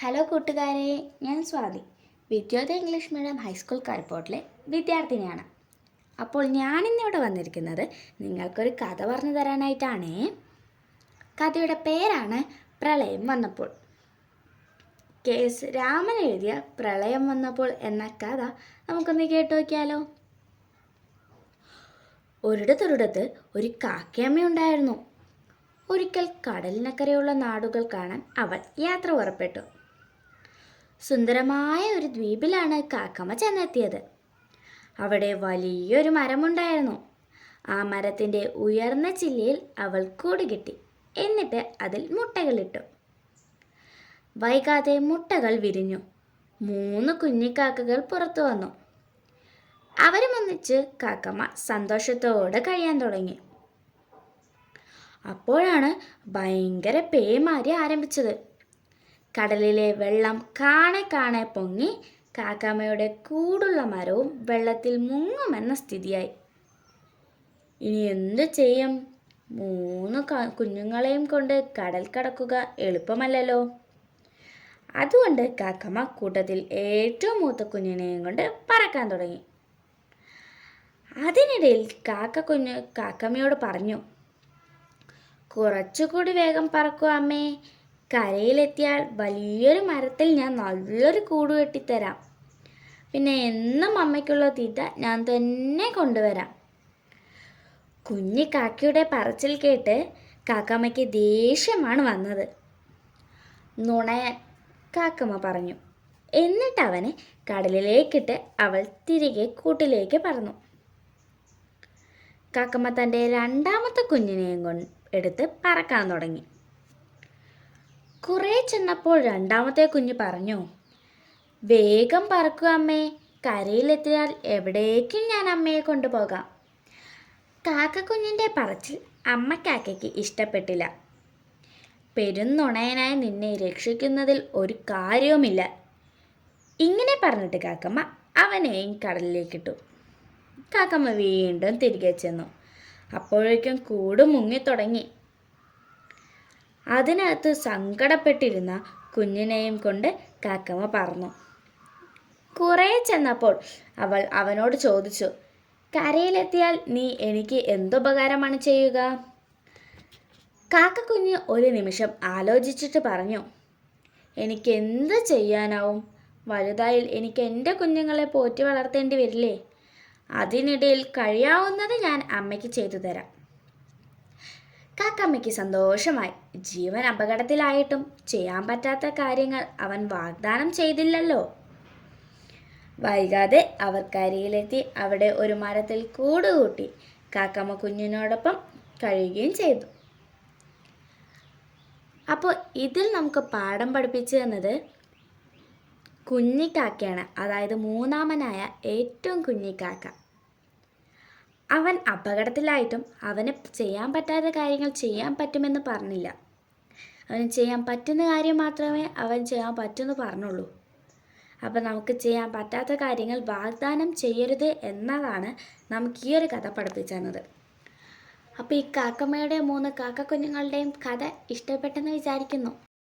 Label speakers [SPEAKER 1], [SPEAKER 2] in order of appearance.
[SPEAKER 1] Hello കൂട്ടുകാരെ, ഞാൻ Swathi. Vidyodaya English medium high school കരിപ്പോട്ടിലെ വിദ്യാർത്ഥിനിയാണ്. അപ്പോൾ ഞാനിന്നിവിടെ വന്നിരിക്കുന്നത് നിങ്ങൾക്കൊരു കഥ പറഞ്ഞു തരാനായിട്ടാണേ. കഥയുടെ പേരാണ് പ്രളയം വന്നപ്പോൾ. കെ.എസ്. രാമൻ എഴുതിയ പ്രളയം വന്നപ്പോൾ എന്ന കഥ നമുക്കൊന്ന് കേട്ടു നോക്കിയാലോ. ഒരിടത്തൊരിടത്ത് ഒരു കാക്കയമ്മയുണ്ടായിരുന്നു. ഒരിക്കൽ കടലിനക്കരെയുള്ള നാടുകൾ കാണാൻ അവൾ യാത്ര പുറപ്പെട്ടു. സുന്ദരമായ ഒരു ദ്വീപിലാണ് കാക്കമ്മ ചെന്നെത്തിയത്. അവിടെ വലിയൊരു മരമുണ്ടായിരുന്നു. ആ മരത്തിൻ്റെ ഉയർന്ന ചില്ലയിൽ അവൾ കൂട് കെട്ടി. എന്നിട്ട് അതിൽ മുട്ടകളിട്ടു. വൈകാതെ മുട്ടകൾ വിരിഞ്ഞു. 3 കുഞ്ഞിക്കാക്കകൾ പുറത്തു വന്നു. അവരുമൊന്നിച്ച് കാക്കമ്മ സന്തോഷത്തോടെ കഴിയാൻ തുടങ്ങി. അപ്പോഴാണ് ഭയങ്കര പേമാരി ആരംഭിച്ചത്. കടലിലെ വെള്ളം കാണെ പൊങ്ങി കാക്കമ്മയുടെ കൂടുള്ള മരവും വെള്ളത്തിൽ മുങ്ങുമെന്ന സ്ഥിതിയായി. ഇനി എന്തു ചെയ്യും? 3 കുഞ്ഞുങ്ങളെയും കൊണ്ട് കടൽ കടക്കുക എളുപ്പമല്ലല്ലോ. അതുകൊണ്ട് കാക്കമ്മ കൂട്ടത്തിൽ ഏറ്റവും മൂത്ത കുഞ്ഞിനെയും കൊണ്ട് പറക്കാൻ തുടങ്ങി. അതിനിടയിൽ കാക്കമ്മയോട് പറഞ്ഞു, കുറച്ചുകൂടി വേഗം പറക്കുക അമ്മേ. കരയിലെത്തിയാൽ വലിയൊരു മരത്തിൽ ഞാൻ നല്ലൊരു കൂട് കെട്ടിത്തരാം. പിന്നെ എന്നും അമ്മയ്ക്കുള്ള തീറ്റ ഞാൻ തന്നെ കൊണ്ടുവരാം. കാക്കയുടെ പറച്ചിൽ കേട്ട് കാക്കമ്മയ്ക്ക് ദേഷ്യമാണ് വന്നത്. നുണയാൻ കാക്കമ്മ പറഞ്ഞു. എന്നിട്ട് അവനെ കടലിലേക്കിട്ട് അവൾ തിരികെ കൂട്ടിലേക്ക് പറന്നു. കാക്കമ്മ തൻ്റെ 2ാമത്തെ കുഞ്ഞിനെയും എടുത്ത് പറക്കാൻ തുടങ്ങി. കുറേ ചെന്നപ്പോൾ 2ാമത്തെ കുഞ്ഞ് പറഞ്ഞു, വേഗം പറക്കുക അമ്മേ. കരയിലെത്തിയാൽ എവിടേക്കും ഞാൻ അമ്മയെ കൊണ്ടുപോകാം. കാക്കക്കുഞ്ഞിൻ്റെ പറച്ചിൽ കാക്കയ്ക്ക് ഇഷ്ടപ്പെട്ടില്ല. പെരുന്നുണയനായി നിന്നെ രക്ഷിക്കുന്നതിൽ ഒരു കാര്യവുമില്ല. ഇങ്ങനെ പറഞ്ഞിട്ട് കാക്കമ്മ അവനെയും കടലിലേക്കിട്ടു. കാക്കമ്മ വീണ്ടും തിരികെ ചെന്നു. അപ്പോഴേക്കും കൂട് മുങ്ങിത്തുടങ്ങി. അതിനകത്ത് സങ്കടപ്പെട്ടിരുന്ന കുഞ്ഞിനെയും കൊണ്ട് കാക്കമ്മ പറന്നു. കുറേ ചെന്നപ്പോൾ അവൾ അവനോട് ചോദിച്ചു, കരയിലെത്തിയാൽ നീ എനിക്ക് എന്തുപകാരമാണ് ചെയ്യുക? കാക്കക്കുഞ്ഞ് ഒരു നിമിഷം ആലോചിച്ചിട്ട് പറഞ്ഞു, എനിക്ക് എന്ത് ചെയ്യാനാവും? വലുതായിൽ എനിക്ക് എൻ്റെ കുഞ്ഞുങ്ങളെ പോറ്റി വളർത്തേണ്ടി വരില്ലേ? അതിനിടയിൽ കഴിയാവുന്നത് ഞാൻ അമ്മയ്ക്ക് ചെയ്തു തരാം. കാക്കമ്മയ്ക്ക് സന്തോഷമായി. ജീവൻ അപകടത്തിലായിട്ടും ചെയ്യാൻ പറ്റാത്ത കാര്യങ്ങൾ അവൻ വാഗ്ദാനം ചെയ്തില്ലല്ലോ. വൈകാതെ അവർ കരയിലെത്തി അവിടെ ഒരു മരത്തിൽ കൂടുകൂട്ടി കാക്കമ്മ കുഞ്ഞിനോടൊപ്പം കഴിയുകയും ചെയ്തു. അപ്പോൾ ഇതിൽ നമുക്ക് പാഠം പഠിപ്പിച്ചു തന്നത് കുഞ്ഞിക്കാക്കയാണ്. അതായത് 3ാമനായ ഏറ്റവും കുഞ്ഞിക്കാക്ക. അവൻ അപകടത്തിലായിട്ടും അവന് ചെയ്യാൻ പറ്റാത്ത കാര്യങ്ങൾ ചെയ്യാൻ പറ്റുമെന്ന് പറഞ്ഞില്ല. അവന് ചെയ്യാൻ പറ്റുന്ന കാര്യം മാത്രമേ അവൻ ചെയ്യാൻ പറ്റുമെന്ന് പറഞ്ഞുള്ളൂ. അപ്പം നമുക്ക് ചെയ്യാൻ പറ്റാത്ത കാര്യങ്ങൾ വാഗ്ദാനം ചെയ്യരുത് എന്നതാണ് നമുക്ക് ഈ ഒരു കഥ പഠിപ്പിച്ചു തന്നത്. അപ്പോൾ ഈ കാക്കമ്മയുടെ 3 കാക്കക്കുഞ്ഞുങ്ങളുടെയും കഥ ഇഷ്ടപ്പെട്ടെന്ന് വിചാരിക്കുന്നു.